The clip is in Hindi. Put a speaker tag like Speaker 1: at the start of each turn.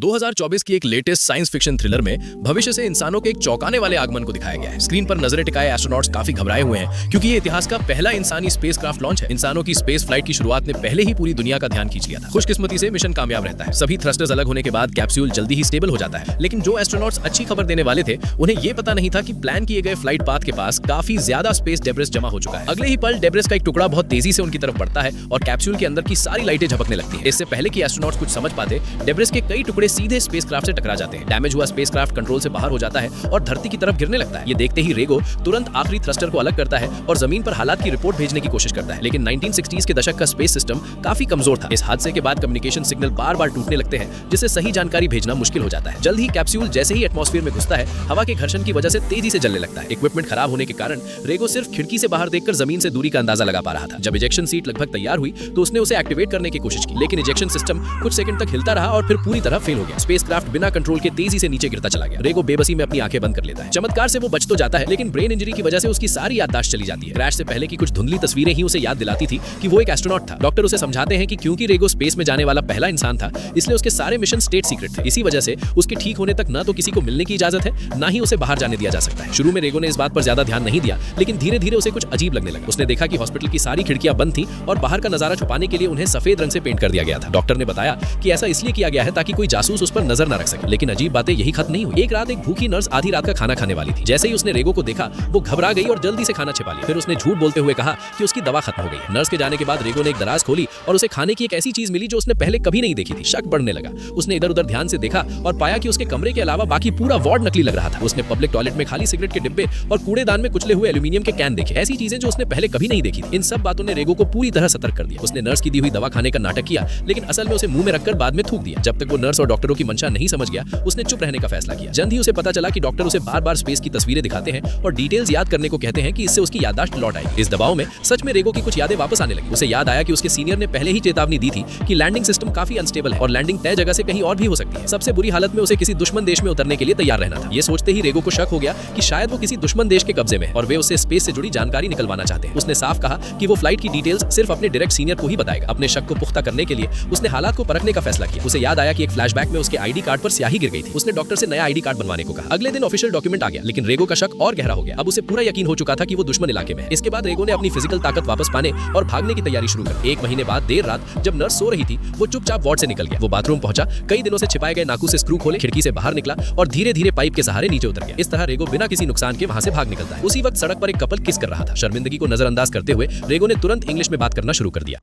Speaker 1: 2024 की एक लेटेस्ट साइंस फिक्शन थ्रिलर में भविष्य से इंसानों के एक चौंकाने वाले आगमन को दिखाया गया है। स्क्रीन पर नजरें टिकाए एस्ट्रोनॉट्स काफी घबराए हुए हैं क्योंकि ये इतिहास का पहला इंसानी स्पेसक्राफ्ट लॉन्च है। इंसानों की स्पेस फ्लाइट की शुरुआत ने पहले ही पूरी दुनिया का ध्यान खींच लिया था। खुशकिस्मती से मिशन कामयाब रहता है। सभी थ्रस्टर्स अलग होने के बाद कैप्सूल जल्दी ही स्टेबल हो जाता है। लेकिन जो एस्ट्रोनॉट्स अच्छी खबर देने वाले थे उन्हें ये पता नहीं था कि प्लान किए गए फ्लाइट पाथ के पास काफी ज्यादा स्पेस डेब्रिस जमा हो चुका है। अगले ही पल डेब्रिस का एक टुकड़ा बहुत तेजी से उनकी तरफ बढ़ता है और कैप्सूल के अंदर की सारी लाइटें झपकने लगती है। इससे पहले कि एस्ट्रोनॉट्स कुछ समझ पाते, डेब्रिस के कई टुकड़े सीधे स्पेसक्राफ्ट से टकरा जाते हैं। डैमेज हुआ स्पेसक्राफ्ट कंट्रोल से बाहर हो जाता है और धरती की तरफ गिरने लगता है। ये देखते ही रेगो तुरंत आखिरी थ्रस्टर को अलग करता है और जमीन पर हालात की रिपोर्ट भेजने की कोशिश करता है। लेकिन 1960s के दशक का स्पेस सिस्टम काफी कमजोर था। इस हादसे के बाद कम्युनिकेशन सिग्नल बार-बार टूटने लगते हैं, जिससे सही जानकारी भेजना मुश्किल हो जाता है। जल्द ही कैप्सूल जैसे ही एटमॉस्फेयर में घुसता है, हवा के घर्षण की वजह से तेजी से जलने लगता है। इक्विपमेंट खराब होने के कारण रेगो सिर्फ खिड़की से बाहर देखकर जमीन से दूरी का अंदाजा लगा पा रहा था। जब इजेक्शन सीट लगभग तैयार हुई तो उसने उसे एक्टिवेट करने की कोशिश की, लेकिन इजेक्शन सिस्टम कुछ सेकंड तक हिलता रहा और फिर पूरी तरह फेल हो गया। स्पेसक्राफ्ट बिना कंट्रोल के तेजी से नीचे गिरता चला गया। रेगो बेबसी में अपनी आंखें बंद कर लेता है। चमत्कार से वो बच तो जाता है, लेकिन ब्रेन इंजरी की वजह से उसकी सारी याददाश्त चली जाती है। क्रैश से पहले की कुछ धुंधली तस्वीरें ही उसे याद दिलाती थी कि वो एक एस्ट्रोनॉट था। डॉक्टर उसे समझाते हैं कि क्योंकि रेगो स्पेस में जाने वाला पहला इंसान था, इसलिए उसके सारे मिशन स्टेट सीक्रेट थे। इसी वजह से उसके ठीक होने तक न तो किसी को मिलने की इजाजत है, ना ही उसे बाहर जाने दिया जा सकता है। शुरू में रेगो ने इस बात पर ज्यादा ध्यान नहीं दिया, लेकिन धीरे धीरे उसे कुछ अजीब लगने लगा। उसने देखा कि हॉस्पिटल की सारी खिड़कियां बंद थी और बाहर का नजारा छुपाने के लिए उन्हें सफेद रंग से पेंट कर दिया गया था। डॉक्टर ने बताया कि ऐसा इसलिए किया गया है ताकि कोई जासूस उस पर नजर न रख सके। लेकिन अजीब बातें यही खत्म नहीं हुई। एक रात एक भूखी नर्स आधी रात का खाना खाने वाली थी। जैसे ही उसने रेगो को देखा, वो घबरा गई और जल्दी से खाना छिपा लिया। फिर उसने झूठ बोलते हुए कहा कि उसकी दवा खत्म हो गई है। नर्स के जाने के बाद रेगो ने एक दराज खोली और उसे खाने की एक ऐसी चीज मिली जो उसने पहले कभी नहीं देखी थी। शक बढ़ने लगा। उसने इधर उधर ध्यान से देखा और पाया कि उसके कमरे के अलावा बाकी पूरा वार्ड नकली लग रहा था। उसने पब्लिक टॉयलेट में खाली सिगरेट के डिब्बे और कूड़ेदान में कुचले हुए एल्यूमिनियम के कैन देखे। ऐसी चीजें जो उसने पहले कभी नहीं देखी थी। इन सब बातों ने रेगो को पूरी तरह सतर्क कर दिया। उसने नर्स की दी हुई दवा खाने का नाटक किया, लेकिन असल में उसे मुंह में रखकर बाद में थूक दिया। जब तक वो नर्स और डॉक्टरों की मंशा नहीं समझ गया, उसने चुप रहने का फैसला किया। जल्द ही उसे पता चला कि डॉक्टर उसे बार-बार स्पेस की तस्वीरें दिखाते हैं और डिटेल्स याद करने को कहते हैं कि इससे उसकी याददाश्त लौट आएगी। इस दबाव में सच में रेगो की कुछ यादें वापस आने लगी। उसे याद आया कि उसके सीनियर ने पहले ही चेतावनी दी थी कि लैंडिंग सिस्टम काफी अनस्टेबल है और लैंडिंग तय जगह से कहीं और भी हो सकती है। सबसे बुरी हालत में उसे किसी दुश्मन देश में उतरने के लिए तैयार रहना था। ये सोचते ही रेगो को शक हो गया कि शायद वो किसी दुश्मन देश के कब्जे में है और वे उससे स्पेस से जुड़ी जानकारी निकलवाना चाहते हैं। उसने साफ कहा कि वो फ्लाइट की डिटेल्स सिर्फ अपने डायरेक्ट सीनियर को ही बताएगा। अपने शक को पुख्ता करने के लिए उसने हालात को परखने का फैसला किया। उसे याद आया कि एक फ्लैशबैक में उसके आईडी कार्ड पर स्याही गिर गई थी। उसने डॉक्टर से नया आईडी कार्ड बनवाने को कहा। अगले दिन ऑफिशियल डॉक्यूमेंट आ गया, लेकिन रेगो का शक और गहरा हो गया। अब उसे पूरा यकीन हो चुका था कि वो दुश्मन इलाके में है। इसके बाद रेगो ने अपनी फिजिकल ताकत वापस पाने और भागने की तैयारी शुरू कर। एक महीने बाद देर रात जब नर्स सो रही थी, वो चुपचाप वार्ड से निकल गया। वो बाथरूम पहुंचा, कई दिनों से छिपाए गए नाकू से स्क्रू खोले, खिड़की से बाहर निकला और धीरे धीरे पाइप के सहारे नीचे उतर गया। इस तरह रेगो बिना किसी नुकसान के वहां से भाग निकलता है। उसी वक्त सड़क पर एक कपल किस कर रहा था। शर्मिंदगी को नजरअंदाज करते हुए रेगो ने तुरंत इंग्लिश में बात करना शुरू कर दिया।